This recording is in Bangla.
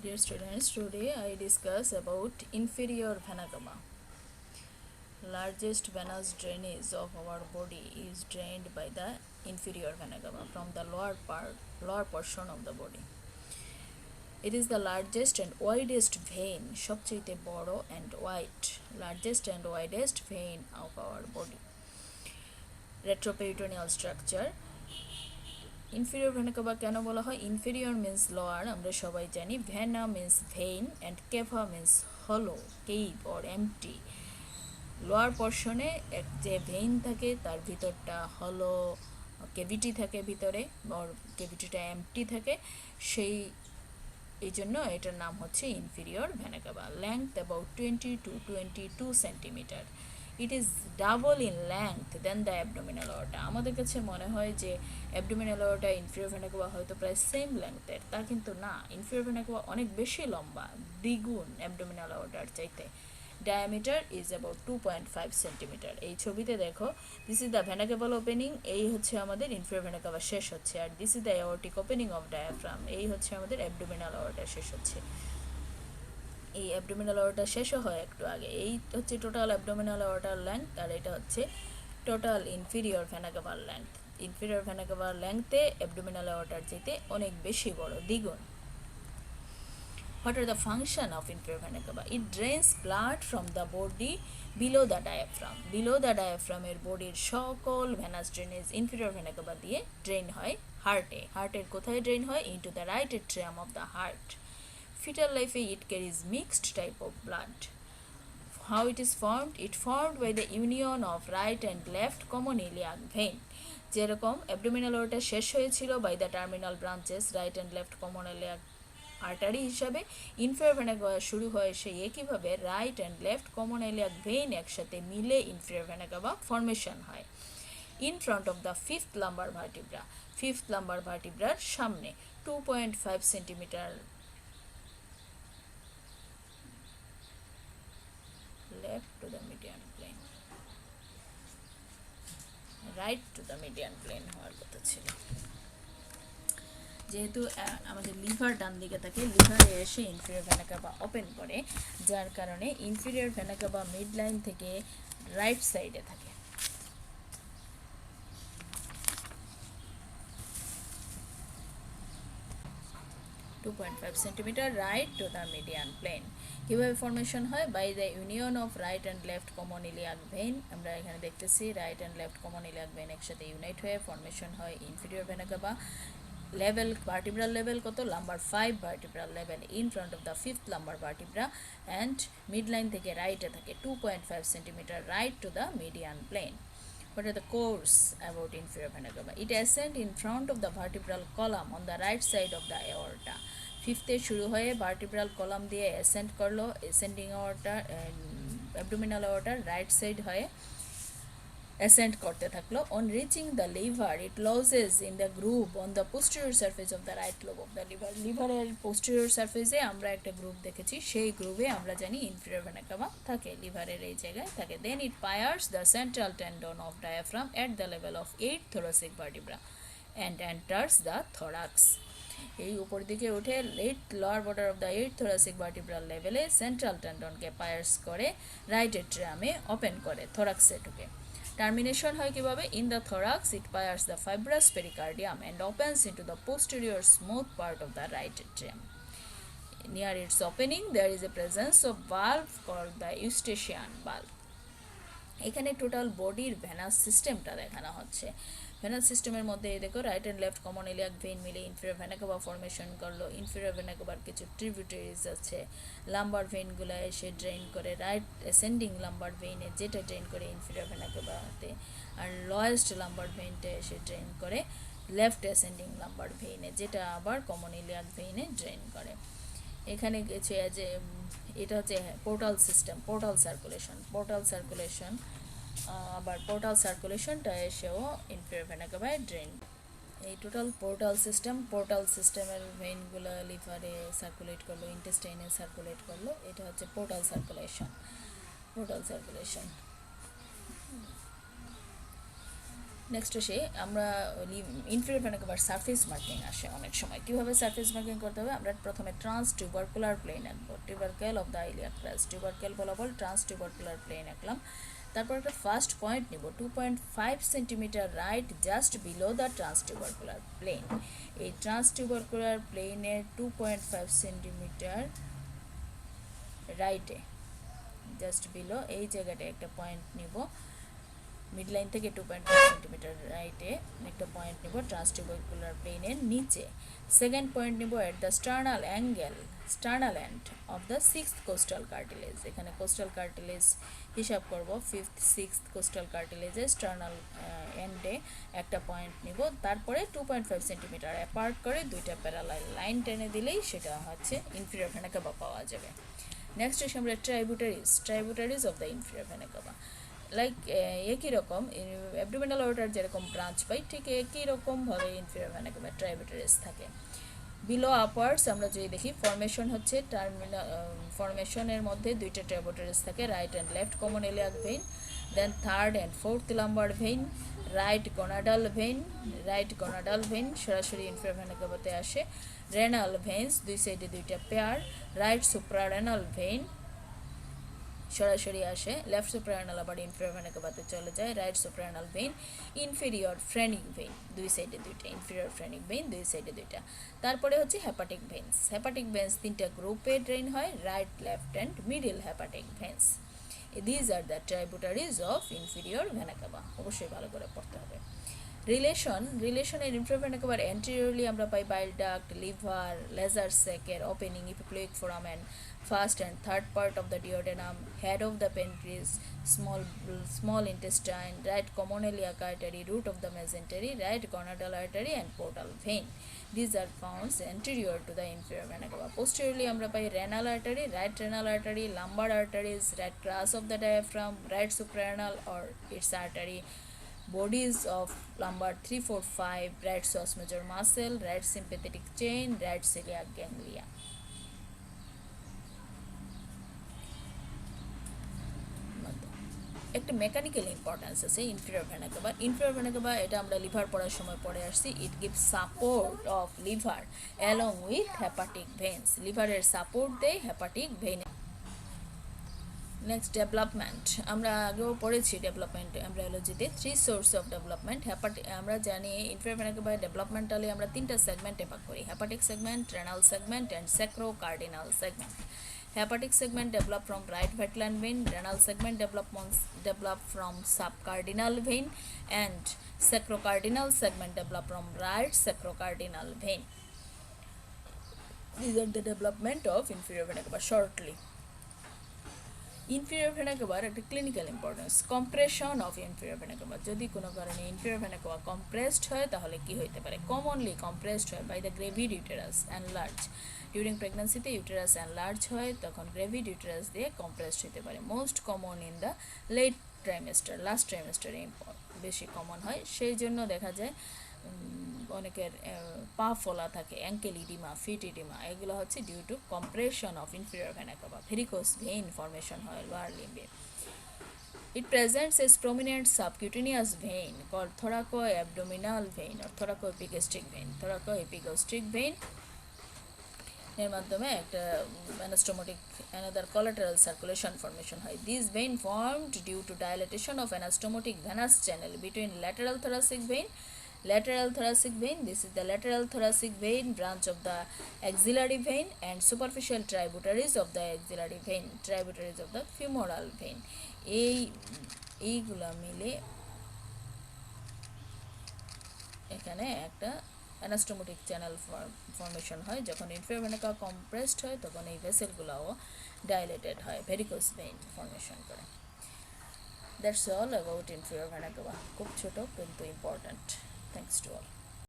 Dear students, today I discuss about inferior vena cava. Largest venous drainage of our body is drained by the inferior vena cava from the lower portion of the body. It is the largest and widest vein, সবচেয়ে বড় and wide, largest and widest vein of our body. Retroperitoneal structure. Inferior vena cava কেন বলা হয়? ইনফেরিয়র মিন্স লোয়ার, আমরা সবাই জানি। Vena means vein and cava means হলো, কেভ অর এমটি। লোয়ার পর্শনে এক যে ভেইন থাকে তার ভিতরটা হলো, কেভিটি থাকে ভিতরে, অর কেভিটিটা এমটি থাকে, এই জন্য এটার নাম হচ্ছে inferior vena cava. Length about 20 to 22 centimetre. It is double in length then the abdominal aorta. আমাদের কাছে মনে হয় যে abdominal aorta inferior vena cava হয়তো প্রায় সেম লেংথের, তা কিন্তু না। ইনফেরিয়র ভেনা কাভা অনেক বেশি লম্বা, দ্বিগুণ অ্যাবডোমিনাল অর্টার চাইতে। Diameter is about 2.5 centimetre. এই ছবিতে দেখো, this is the vena caval opening, এই হচ্ছে আমাদের ইনফেরিয়র ভেনা কাভা শেষ হচ্ছে। আর this is the aortic opening of diaphragm, এই হচ্ছে আমাদের অ্যাবডোমিনাল অর্টা শেষ হচ্ছে। এই অ্যাবডোমিনাল অর্টা শেষও হয় একটু আগে। এই হচ্ছে টোটাল অ্যাবডোমিনাল অর্টার লেন্থ, আর এটা হচ্ছে টোটাল ইনফেরিয়র ভেনা কাভার লেন্থ। ইনফেরিয়র ভেনা কাভার লেন্থে অ্যাবডোমিনাল অর্টার চাইতে অনেক বেশি বড়, দ্বিগুণ। What are the function of inferior vena cava? It drains blood from the body below the diaphragm. Below the diaphragm এর বডির সকল venous drainage inferior vena cava দিয়ে ড্রেন হয় হার্টে। হার্টের কোথায় ড্রেন হয়? Into the right atrium of the heart. Fetal life it carries mixed type of blood. How it is formed? It formed by the union of right and left common iliac vein. যেরকম অ্যাবডোমিনাল অর্টা শেষ হয়েছিল by the terminal branches right and left common iliac artery হিসাবে, ইনফেরিয়র ভেনা কাভা শুরু হয় সেই একইভাবে right and left common iliac vein একসাথে মিলে ইনফেরিয়র ভেনা কাভা ফর্মেশন হয়। In front of the fifth lumbar vertebra, fifth lumbar ভার্টিব্রার সামনে 2.5 centimetre left to the median plane, right to the median plane হওয়ার কথা ছিল। যেহেতু আমাদের লিভার ডান দিকে থাকে, লিভারে এসে ইনফেরিয়র ভেনা কাভা ওপেন করে, যার কারণে inferior vena cava mid line থেকে রাইট সাইডে থাকে। 2.5 centimetre right to the median plane. কীভাবে ফর্মেশন হয়? By the union of right and left common iliac vein. আমরা এখানে দেখতেছি right and left common iliac vein একসাথে ইউনাইট হয়ে ফর্মেশন হয় inferior vena cava. Level vertebral level কত? Lumbar 5 vertebral level in front of the fifth lumbar vertebra and mid line থেকে রাইটে থাকে 2.5 centimetre right to the median plane. What are the course about inferior vena cava? It ascend in front of the vertebral column on the right side of the aorta. ফিফথে শুরু হয়ে ভার্টিব্রাল কলাম দিয়ে অ্যাসেন্ড করলো, ascending aorta abdominal aorta right side হয়ে অ্যাসেন্ড করতে থাকলো। On reaching the liver it lodges in the groove on the posterior surface of the right lobe of the liver. লিভারের পোস্টেরিয়র সারফেসে আমরা একটা গ্রুপ দেখেছি, সেই গ্রুপে আমরা জানি ইনফেরিয়র ভেনা কাভা থাকে, লিভারের এই জায়গায় থাকে। Then it pierces the central tendon of diaphragm at the level of 8 thoracic vertebra and enters the thorax. এই উপর দিকে উঠে lower border of the 8 thoracic vertebral লেভেলে সেন্ট্রাল টেন্ডনকে পায়ার্স করে রাইট এট্রিয়ামে ওপেন করে, থরাক্সে ঢুকে। টার্মিনেশন হয় কিভাবে? In the thorax it pierces the fibrous pericardium and opens into the posterior smooth part of the right atrium. Near its opening there is a presence of valve called the eustachian valve. এখানে টোটাল বডির ভেনাস সিস্টেমটা দেখানো হচ্ছে। ভেনাস সিস্টেমের মধ্যে দেখো right and left common iliac vein মিলে ইনফেরিয়র ভেনা কাভা ফর্মেশন করলো। ইনফেরিয়র ভেনা কাভার কিছু ট্রিবিউটারিজ আছে, লাম্বার ভেইনগুলো এসে ড্রেন করে রাইট অ্যাসেন্ডিং লাম্বার ভেইনে, যেটা ড্রেন করে ইনফেরিয়র ভেনা কাভাতে, আর লোয়েস্ট লাম্বার ভেইনটা এসে ড্রেন করে লেফট অ্যাসেন্ডিং লাম্বার ভেইনে, যেটা আবার কমন ইলিয়াক ভেইনে ড্রেন করে। এখানে কিছু এটা হচ্ছে পোর্টাল সিস্টেম, পোর্টাল সার্কুলেশন আবার পোর্টাল সার্কুলেশনটা এসেও ইনফেরিয়র ভেনা কাভায় ড্রেন। এই টোটাল পোর্টাল সিস্টেমের ভেইনগুলো লিভারে সার্কুলেট করলো, ইন্টেস্টাইনে সার্কুলেট করলো, এটা হচ্ছে পোর্টাল সার্কুলেশন। নেক্সট আসে আমরা inferior vena cover surface marking আসে অনেক সময়। কীভাবে সারফেস মার্কিং করতে হবে? আমরা প্রথমে ট্রান্স টিউবারকুলার প্লেন আঁকবো, টিউবারকেল অফ দ্য ইলিয়াক ক্রাস, টিউবারকেল বরাবর ট্রান্স টিউবারকুলার প্লেন আঁকলাম। তারপর একটা ফার্স্ট পয়েন্ট নিব 2.5 centimetre right just below the transtubercular plane. এই ট্রান্স টিউবারকুলার প্লেনের 2.5 সেন্টিমিটার রাইটে জাস্ট বিলো এই জায়গাটায় একটা পয়েন্ট নিব, মিড লাইন থেকে 2.5 সেন্টিমিটার রাইটে একটা পয়েন্ট নিব ট্রান্সটিউবারকুলার প্লেনের নিচে। সেকেন্ড পয়েন্ট নিব at the sternal angle, sternal end of the 6th coastal cartilage. এখানে কোস্টাল কার্টিলেজ হিসাব করব, 5th 6th কোস্টাল কার্টিলেজে স্টার্নাল এন্ডে একটা পয়েন্ট নিব। তারপরে 2.5 সেন্টিমিটার অ্যাপার্ট করে দুইটা প্যারালাল লাইন টেনে দিলেই সেটা হচ্ছে ইনফিরিয়র ভেনা কাভা পাওয়া যাবে। নেক্সট হচ্ছে আমরা tributaries of the inferior vena cava. Like একই রকম অ্যাবডোমিনাল অর্টার যেরকম ব্রাঞ্চ পাই, ঠিক একই রকমভাবে ইনফিরিয়র ভেনা কাভা ট্রাইবুটারিজ থাকে। বিলো আপওয়ার্ডস আমরা যদি দেখি, ফর্মেশন হচ্ছে টার্মিনাল, ফর্মেশনের মধ্যে দুইটা ট্রাইবুটারিজ থাকে, right and left common iliac vein, then third and fourth lumbar vein, right gonadal vein সরাসরি ইনফিরিয়র ভেনা কাভাতে আসে, রেনাল ভেইনস দুই সাইডে দুইটা পেয়ার, রাইট সুপ্রারেনাল ভেইন সরাসরি আসে, লেফট সুপ্রারেনাল আবার ইনফিরিয়র ভেনা কাভাতে চলে যায়, right suprarenal vein, inferior phrenic vein দুই সাইডে দুইটা, ইনফিরিয়র ফ্রেনিক ভেইন দুই সাইডে দুইটা। তারপরে হচ্ছে হেপাটিক ভেইনস তিনটা গ্রুপে ড্রেন হয়, right left and middle hepatic veins. These are the tributaries of inferior vena cava. অবশ্যই ভালো করে পড়তে হবে। রিলেশনের ইনফিরিয়র ভেনা কাভার অ্যান্টেরিয়রলি আমরা পাই বাইল ডাক্ট, লিভার, লেজার স্যাকের opening, epiploic foramen, first and third part of the duodenum, head of the pancreas, small intestine, right common iliac artery, root of the mesentery, right gonadal artery and portal vein. These are found anterior to the inferior vena cava. Posteriorly আমরা পাই renal artery, right renal artery, lumbar arteries, right crus of the diaphragm, right suprarenal or its artery, bodies of lumbar 3, 4, 5, right psoas major muscle, right sympathetic chain, right celiac ganglia. একটা মেকানিক্যাল ইম্পর্টেন্স আছে inferior vena CAVA. Inferior vena CAVA এটা আমরা লিভার পড়ার সময় পড়ে আসছি। It gives support of liver along with hepatic veins, লিভারের সাপোর্ট দেয় হেপাটিক ভেইন। নেক্সট ডেভেলপমেন্ট, আমরা আগেও পড়েছি ডেভেলপমেন্ট এমব্রায়োলজিতে, 3 সোর্স অফ ডেভেলপমেন্ট। আমরা জানি ইনফিরিয়র ভেনা কাভা ডেভেলপমেন্টালি আমরা 3টা সেগমেন্টে ভাগ করি, hepatic segment, renal segment and sacrocardinal segment. Hepatic segment develop from right ventral vein, renal segment develop from subcardinal vein, and sacrocardinal segment develop from right sacrocardinal vein. These are the development of inferior vena cava shortly. Inferior vena কাভার একটা clinical importance, compression of inferior vena cava. যদি কোনো কারণে ইনফিরিয়র ভেনা কাভা কম্প্রেসড হয় তাহলে কি হইতে পারে? কমনলি কম্প্রেসড হয় by the gravid uterus enlarge. During প্রেগন্যান্সিতে ইউটেরাস অ্যানলার্জ হয়, তখন গ্রেভিড ইউটেরাস দিয়ে কম্প্রেসড হতে পারে। Most common in the late trimester, last ট্রাইমেস্টারে বেশি কমন হয়। সেই জন্য দেখা যায় অনেকের পা ফোলা থাকে, অ্যাঙ্কেল ইডিমা, ফিট ইডিমা, এগুলো হচ্ছে due to compression of inferior vena cava. Varicose vein formation হয় লোয়ার লিম্বে। It presents as prominent subcutaneous vein called thoracoabdominal vein or thoracoepigastric vein. Thoracoepigastric vein এর মাধ্যমে একটা anastomotic another collateral circulation formation হয়. This vein formed due to dilatation of anastomotic venous channel between lateral thoracic vein, this is the lateral thoracic vein branch of the axillary vein, and superficial tributaries of the axillary vein, tributaries of the femoral vein. এইগুলা মিলে এখানে একটা অ্যানাস্টোমোটিক চ্যানেল ফর্মেশন হয়। যখন ইনফিরিয়র ভেনা কাভা কম্প্রেসড হয় তখন এই ভেসেলগুলোও ডাইলেটেড হয়, ভেরিকোস ভেইন ফর্মেশন করে। That's all about inferior vena CAVA. খুব ছোট কিন্তু ইম্পর্ট্যান্ট। Thanks to all.